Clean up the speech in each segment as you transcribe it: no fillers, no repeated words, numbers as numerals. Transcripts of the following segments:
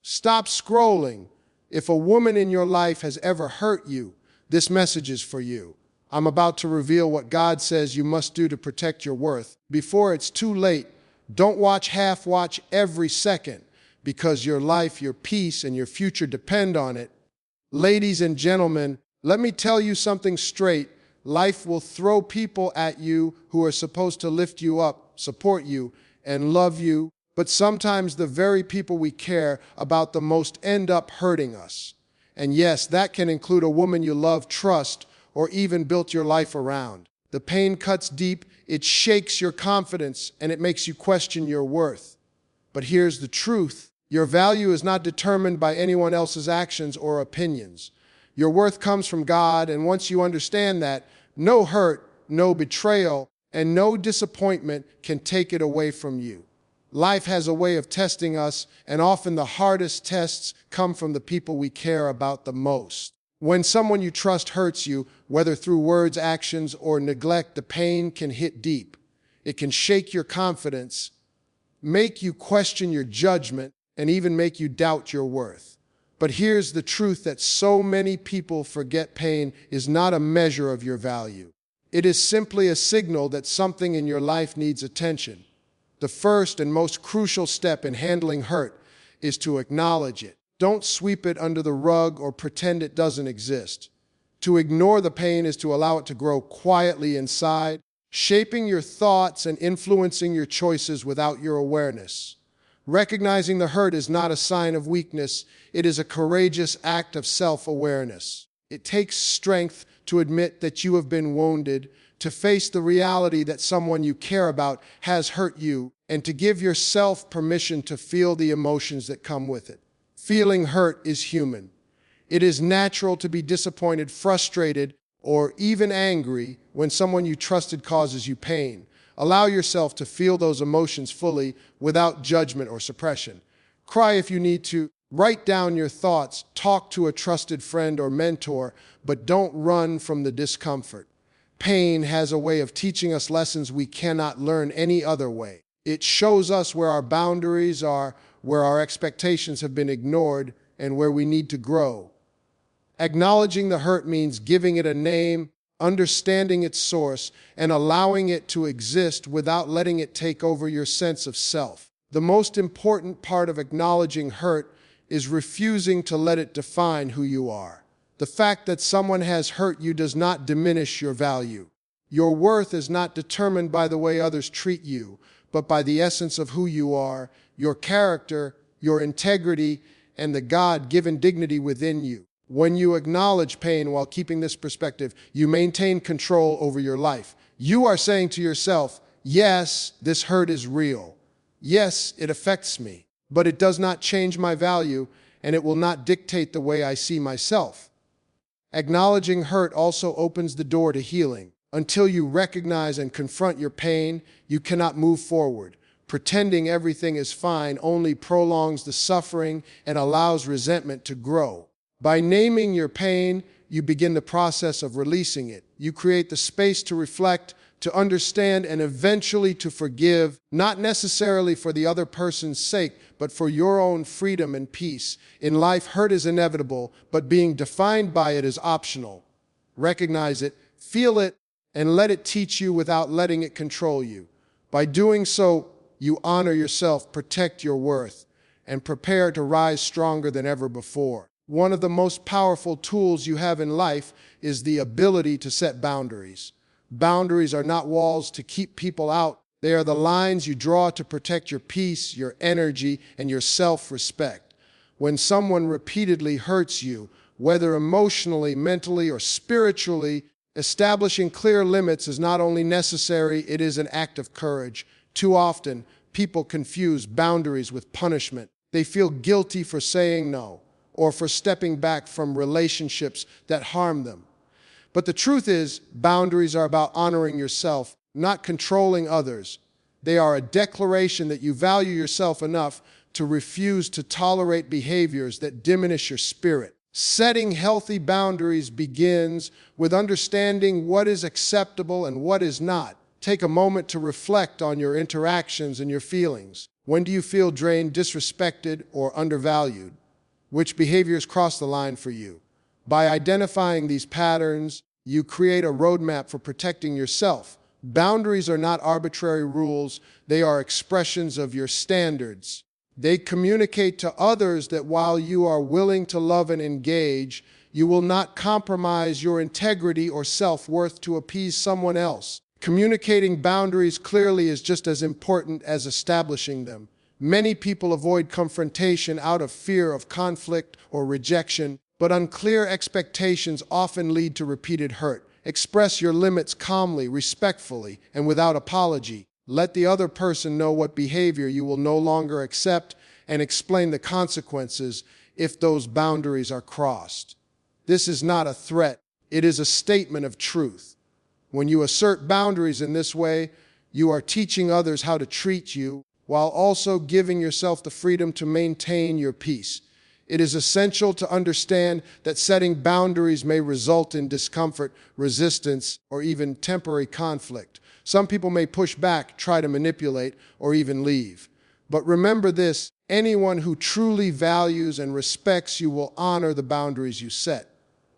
Stop scrolling. If a woman in your life has ever hurt you, this message is for you. I'm about to reveal what God says you must do to protect your worth. Before it's too late, don't watch every second, because your life, your peace, and your future depend on it. Ladies and gentlemen, let me tell you something straight. Life will throw people at you who are supposed to lift you up, support you, and love you, but sometimes the very people we care about the most end up hurting us. And yes, that can include a woman you love, trust, or even built your life around. The pain cuts deep, it shakes your confidence, and it makes you question your worth. But here's the truth. Your value is not determined by anyone else's actions or opinions. Your worth comes from God, and once you understand that, no hurt, no betrayal, and no disappointment can take it away from you. Life has a way of testing us, and often the hardest tests come from the people we care about the most. When someone you trust hurts you, whether through words, actions, or neglect, the pain can hit deep. It can shake your confidence, make you question your judgment, and even make you doubt your worth. But here's the truth that so many people forget: pain is not a measure of your value. It is simply a signal that something in your life needs attention. The first and most crucial step in handling hurt is to acknowledge it. Don't sweep it under the rug or pretend it doesn't exist. To ignore the pain is to allow it to grow quietly inside, shaping your thoughts and influencing your choices without your awareness. Recognizing the hurt is not a sign of weakness. It is a courageous act of self-awareness. It takes strength to admit that you have been wounded, to face the reality that someone you care about has hurt you, and to give yourself permission to feel the emotions that come with it. Feeling hurt is human. It is natural to be disappointed, frustrated, or even angry when someone you trusted causes you pain. Allow yourself to feel those emotions fully, without judgment or suppression. Cry if you need to. Write down your thoughts. Talk to a trusted friend or mentor, but don't run from the discomfort. Pain has a way of teaching us lessons we cannot learn any other way. It shows us where our boundaries are, where our expectations have been ignored, and where we need to grow. Acknowledging the hurt means giving it a name, understanding its source, and allowing it to exist without letting it take over your sense of self. The most important part of acknowledging hurt is refusing to let it define who you are. The fact that someone has hurt you does not diminish your value. Your worth is not determined by the way others treat you, but by the essence of who you are, your character, your integrity, and the God-given dignity within you. When you acknowledge pain while keeping this perspective, you maintain control over your life. You are saying to yourself, yes, this hurt is real. Yes, it affects me, but it does not change my value, and it will not dictate the way I see myself. Acknowledging hurt also opens the door to healing. Until you recognize and confront your pain, you cannot move forward. Pretending everything is fine only prolongs the suffering and allows resentment to grow. By naming your pain, you begin the process of releasing it. You create the space to reflect, to understand, and eventually to forgive, not necessarily for the other person's sake, but for your own freedom and peace. In life, hurt is inevitable, but being defined by it is optional. Recognize it, feel it, and let it teach you without letting it control you. By doing so, you honor yourself, protect your worth, and prepare to rise stronger than ever before. One of the most powerful tools you have in life is the ability to set boundaries. Boundaries are not walls to keep people out. They are the lines you draw to protect your peace, your energy, and your self-respect. When someone repeatedly hurts you, whether emotionally, mentally, or spiritually, establishing clear limits is not only necessary, it is an act of courage. Too often, people confuse boundaries with punishment. They feel guilty for saying no, or for stepping back from relationships that harm them. But the truth is, boundaries are about honoring yourself, not controlling others. They are a declaration that you value yourself enough to refuse to tolerate behaviors that diminish your spirit. Setting healthy boundaries begins with understanding what is acceptable and what is not. Take a moment to reflect on your interactions and your feelings. When do you feel drained, disrespected, or undervalued? Which behaviors cross the line for you? By identifying these patterns, you create a roadmap for protecting yourself. Boundaries are not arbitrary rules, they are expressions of your standards. They communicate to others that while you are willing to love and engage, you will not compromise your integrity or self-worth to appease someone else. Communicating boundaries clearly is just as important as establishing them. Many people avoid confrontation out of fear of conflict or rejection, but unclear expectations often lead to repeated hurt. Express your limits calmly, respectfully, and without apology. Let the other person know what behavior you will no longer accept and explain the consequences if those boundaries are crossed. This is not a threat, it is a statement of truth. When you assert boundaries in this way, you are teaching others how to treat you while also giving yourself the freedom to maintain your peace. It is essential to understand that setting boundaries may result in discomfort, resistance, or even temporary conflict. Some people may push back, try to manipulate, or even leave. But remember this, anyone who truly values and respects you will honor the boundaries you set.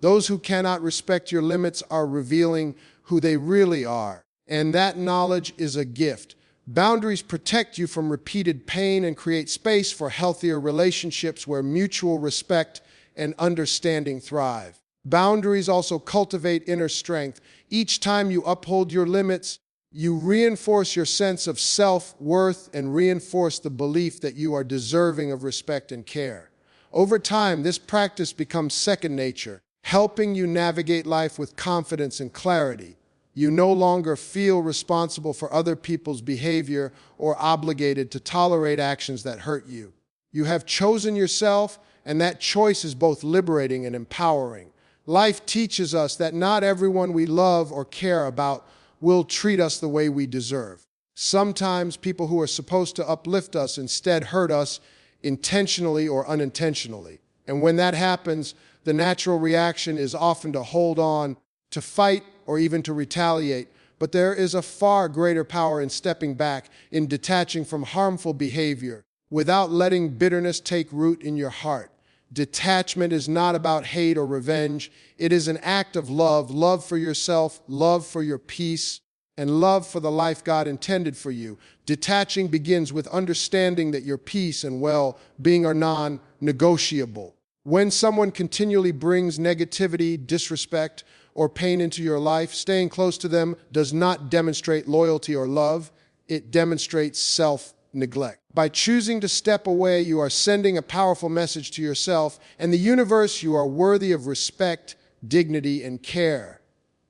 Those who cannot respect your limits are revealing who they really are, and that knowledge is a gift. Boundaries protect you from repeated pain and create space for healthier relationships where mutual respect and understanding thrive. Boundaries also cultivate inner strength. Each time you uphold your limits, you reinforce your sense of self-worth and reinforce the belief that you are deserving of respect and care. Over time, this practice becomes second nature, helping you navigate life with confidence and clarity. You no longer feel responsible for other people's behavior or obligated to tolerate actions that hurt you. You have chosen yourself, and that choice is both liberating and empowering. Life teaches us that not everyone we love or care about will treat us the way we deserve. Sometimes people who are supposed to uplift us instead hurt us intentionally or unintentionally. And when that happens, the natural reaction is often to hold on, to fight, or even to retaliate. But there is a far greater power in stepping back, in detaching from harmful behavior, without letting bitterness take root in your heart. Detachment is not about hate or revenge. It is an act of love, love for yourself, love for your peace, and love for the life God intended for you. Detaching begins with understanding that your peace and well-being are non-negotiable. When someone continually brings negativity, disrespect, or pain into your life, staying close to them does not demonstrate loyalty or love. It demonstrates self-neglect. By choosing to step away, you are sending a powerful message to yourself and the universe: you are worthy of respect, dignity, and care.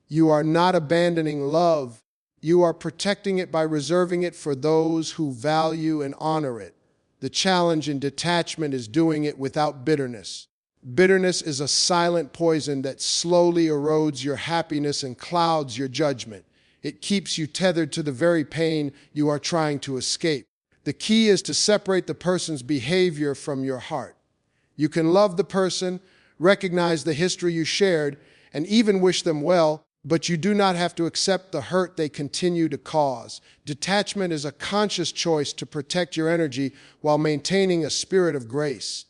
You are not abandoning love. You are protecting it by reserving it for those who value and honor it. The challenge in detachment is doing it without bitterness. Bitterness is a silent poison that slowly erodes your happiness and clouds your judgment. It keeps you tethered to the very pain you are trying to escape. The key is to separate the person's behavior from your heart. You can love the person, recognize the history you shared, and even wish them well, but you do not have to accept the hurt they continue to cause. Detachment is a conscious choice to protect your energy while maintaining a spirit of grace.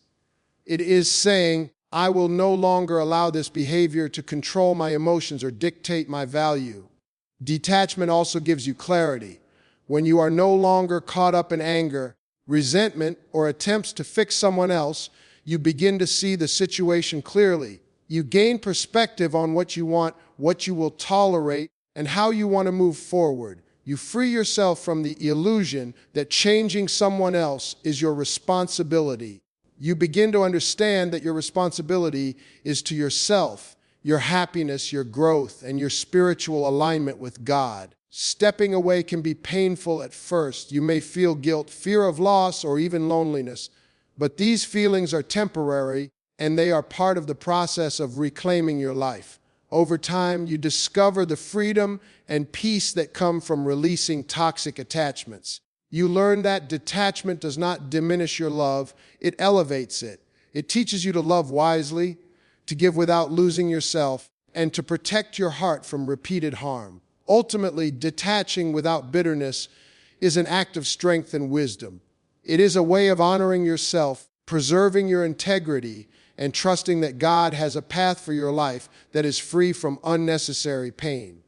It is saying, I will no longer allow this behavior to control my emotions or dictate my value. Detachment also gives you clarity. When you are no longer caught up in anger, resentment, or attempts to fix someone else, you begin to see the situation clearly. You gain perspective on what you want, what you will tolerate, and how you want to move forward. You free yourself from the illusion that changing someone else is your responsibility. You begin to understand that your responsibility is to yourself, your happiness, your growth, and your spiritual alignment with God. Stepping away can be painful at first. You may feel guilt, fear of loss, or even loneliness. But these feelings are temporary, and they are part of the process of reclaiming your life. Over time, you discover the freedom and peace that come from releasing toxic attachments. You learn that detachment does not diminish your love, it elevates it. It teaches you to love wisely, to give without losing yourself, and to protect your heart from repeated harm. Ultimately, detaching without bitterness is an act of strength and wisdom. It is a way of honoring yourself, preserving your integrity, and trusting that God has a path for your life that is free from unnecessary pain.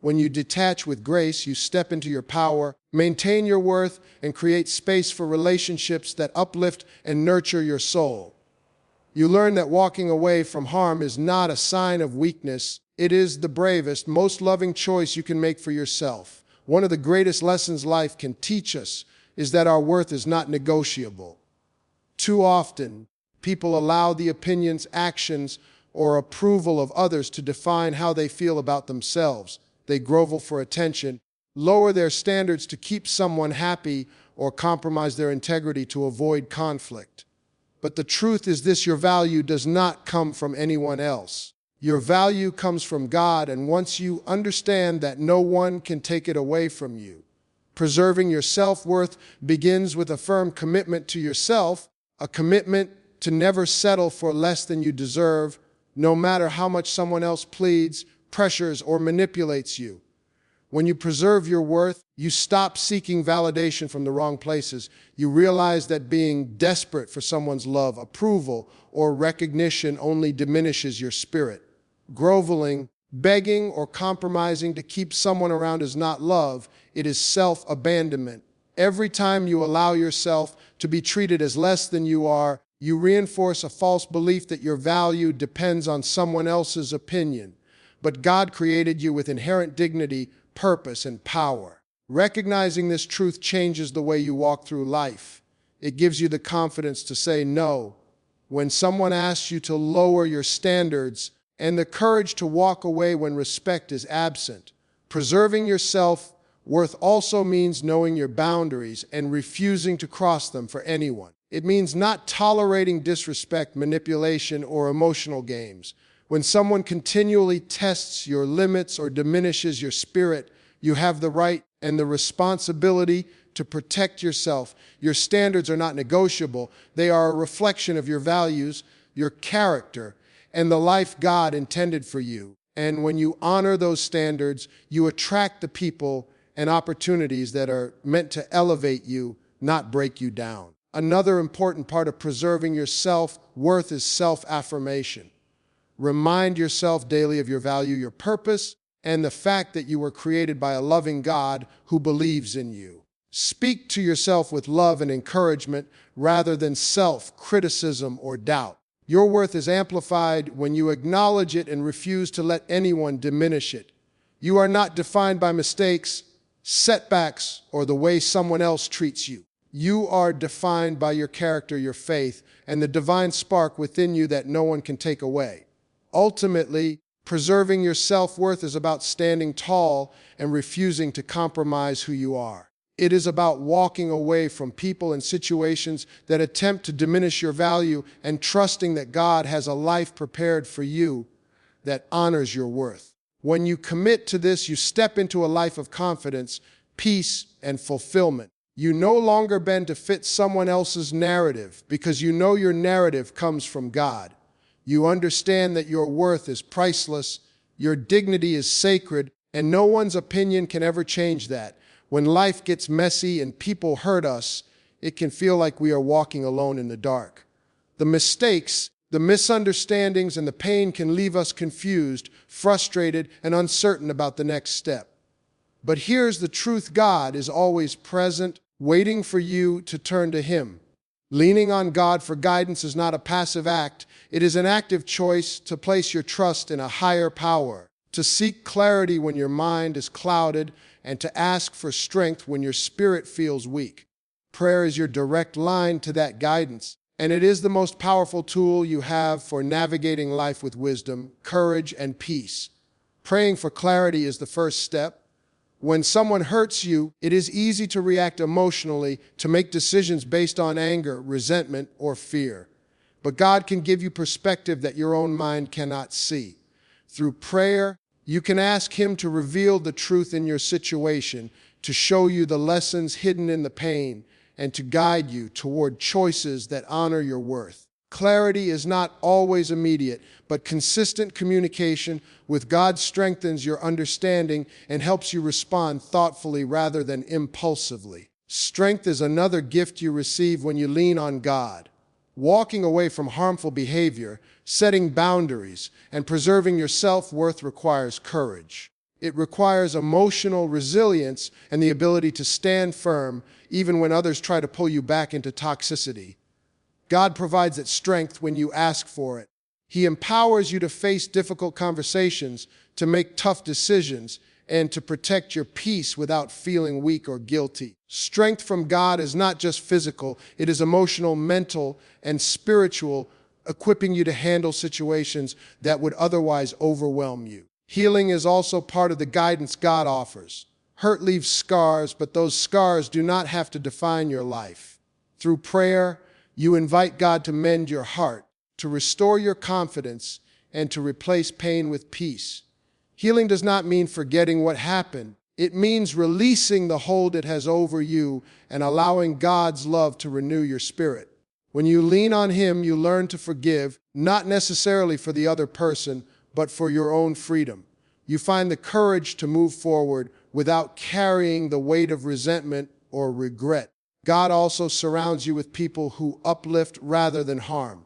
When you detach with grace, you step into your power, maintain your worth, and create space for relationships that uplift and nurture your soul. You learn that walking away from harm is not a sign of weakness. It is the bravest, most loving choice you can make for yourself. One of the greatest lessons life can teach us is that our worth is not negotiable. Too often, people allow the opinions, actions, or approval of others to define how they feel about themselves. They grovel for attention, lower their standards to keep someone happy, or compromise their integrity to avoid conflict. But the truth is this: your value does not come from anyone else. Your value comes from God, and once you understand that, no one can take it away from you. Preserving your self-worth begins with a firm commitment to yourself, a commitment to never settle for less than you deserve, no matter how much someone else pleads, pressures, or manipulates you. When you preserve your worth, you stop seeking validation from the wrong places. You realize that being desperate for someone's love, approval, or recognition only diminishes your spirit. Groveling, begging, or compromising to keep someone around is not love, it is self-abandonment. Every time you allow yourself to be treated as less than you are, you reinforce a false belief that your value depends on someone else's opinion. But God created you with inherent dignity, purpose, and power. Recognizing this truth changes the way you walk through life. It gives you the confidence to say no when someone asks you to lower your standards, and the courage to walk away when respect is absent. Preserving your self-worth also means knowing your boundaries and refusing to cross them for anyone. It means not tolerating disrespect, manipulation, or emotional games. When someone continually tests your limits or diminishes your spirit, you have the right and the responsibility to protect yourself. Your standards are not negotiable. They are a reflection of your values, your character, and the life God intended for you. And when you honor those standards, you attract the people and opportunities that are meant to elevate you, not break you down. Another important part of preserving your self-worth is self-affirmation. Remind yourself daily of your value, your purpose, and the fact that you were created by a loving God who believes in you. Speak to yourself with love and encouragement rather than self-criticism or doubt. Your worth is amplified when you acknowledge it and refuse to let anyone diminish it. You are not defined by mistakes, setbacks, or the way someone else treats you. You are defined by your character, your faith, and the divine spark within you that no one can take away. Ultimately, preserving your self-worth is about standing tall and refusing to compromise who you are. It is about walking away from people and situations that attempt to diminish your value and trusting that God has a life prepared for you that honors your worth. When you commit to this, you step into a life of confidence, peace, and fulfillment. You no longer bend to fit someone else's narrative because you know your narrative comes from God. You understand that your worth is priceless, your dignity is sacred, and no one's opinion can ever change that. When life gets messy and people hurt us, it can feel like we are walking alone in the dark. The mistakes, the misunderstandings, and the pain can leave us confused, frustrated, and uncertain about the next step. But here's the truth: God is always present, waiting for you to turn to Him. Leaning on God for guidance is not a passive act. It is an active choice to place your trust in a higher power, to seek clarity when your mind is clouded, and to ask for strength when your spirit feels weak. Prayer is your direct line to that guidance, and it is the most powerful tool you have for navigating life with wisdom, courage, and peace. Praying for clarity is the first step. When someone hurts you, it is easy to react emotionally, to make decisions based on anger, resentment, or fear. But God can give you perspective that your own mind cannot see. Through prayer, you can ask Him to reveal the truth in your situation, to show you the lessons hidden in the pain, and to guide you toward choices that honor your worth. Clarity is not always immediate, but consistent communication with God strengthens your understanding and helps you respond thoughtfully rather than impulsively. Strength is another gift you receive when you lean on God. Walking away from harmful behavior, setting boundaries, and preserving your self-worth requires courage. It requires emotional resilience and the ability to stand firm even when others try to pull you back into toxicity. God provides that strength when you ask for it. He empowers you to face difficult conversations, to make tough decisions, and to protect your peace without feeling weak or guilty. Strength from God is not just physical, it is emotional, mental, and spiritual, equipping you to handle situations that would otherwise overwhelm you. Healing is also part of the guidance God offers. Hurt leaves scars, but those scars do not have to define your life. Through prayer, you invite God to mend your heart, to restore your confidence, and to replace pain with peace. Healing does not mean forgetting what happened. It means releasing the hold it has over you and allowing God's love to renew your spirit. When you lean on Him, you learn to forgive, not necessarily for the other person, but for your own freedom. You find the courage to move forward without carrying the weight of resentment or regret. God also surrounds you with people who uplift rather than harm.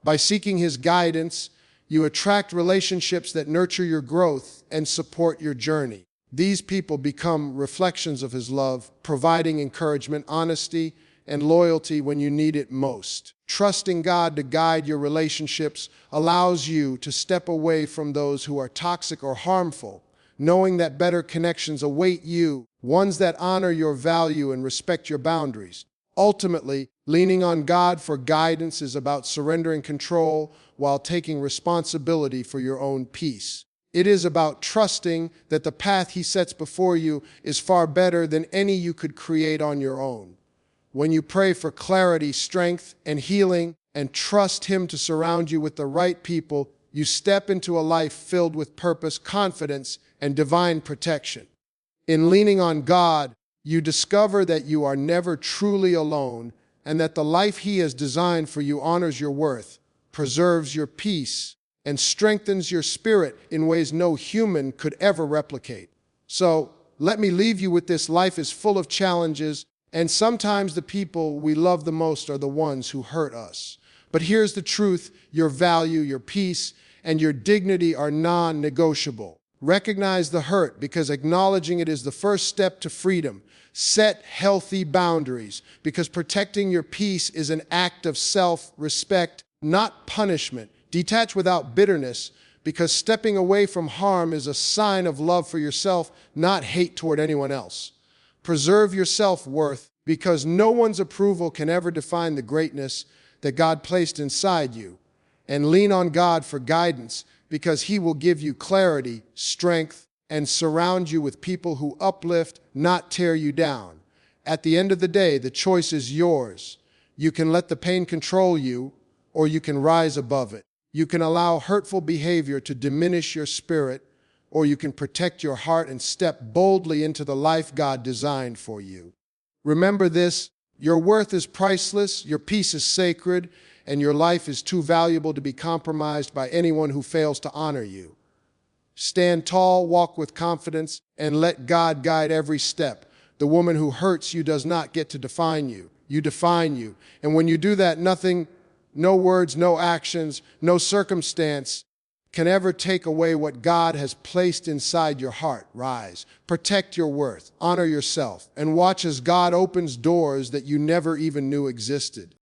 By seeking His guidance, you attract relationships that nurture your growth and support your journey. These people become reflections of His love, providing encouragement, honesty, and loyalty when you need it most. Trusting God to guide your relationships allows you to step away from those who are toxic or harmful, knowing that better connections await you, ones that honor your value and respect your boundaries. Ultimately, leaning on God for guidance is about surrendering control while taking responsibility for your own peace. It is about trusting that the path He sets before you is far better than any you could create on your own. When you pray for clarity, strength, and healing, and trust Him to surround you with the right people, you step into a life filled with purpose, confidence, and divine protection. In leaning on God, you discover that you are never truly alone and that the life He has designed for you honors your worth, preserves your peace, and strengthens your spirit in ways no human could ever replicate. So, let me leave you with this: life is full of challenges, and sometimes the people we love the most are the ones who hurt us. But here's the truth: your value, your peace, and your dignity are non-negotiable. Recognize the hurt, because acknowledging it is the first step to freedom. Set healthy boundaries, because protecting your peace is an act of self-respect, not punishment. Detach without bitterness, because stepping away from harm is a sign of love for yourself, not hate toward anyone else. Preserve your self-worth, because no one's approval can ever define the greatness that God placed inside you. And lean on God for guidance, because He will give you clarity, strength, and surround you with people who uplift, not tear you down. At the end of the day, the choice is yours. You can let the pain control you, or you can rise above it. You can allow hurtful behavior to diminish your spirit, or you can protect your heart and step boldly into the life God designed for you. Remember this: your worth is priceless, your peace is sacred, and your life is too valuable to be compromised by anyone who fails to honor you. Stand tall, walk with confidence, and let God guide every step. The woman who hurts you does not get to define you. You define you. And when you do that, nothing, no words, no actions, no circumstance can ever take away what God has placed inside your heart. Rise, protect your worth, honor yourself, and watch as God opens doors that you never even knew existed.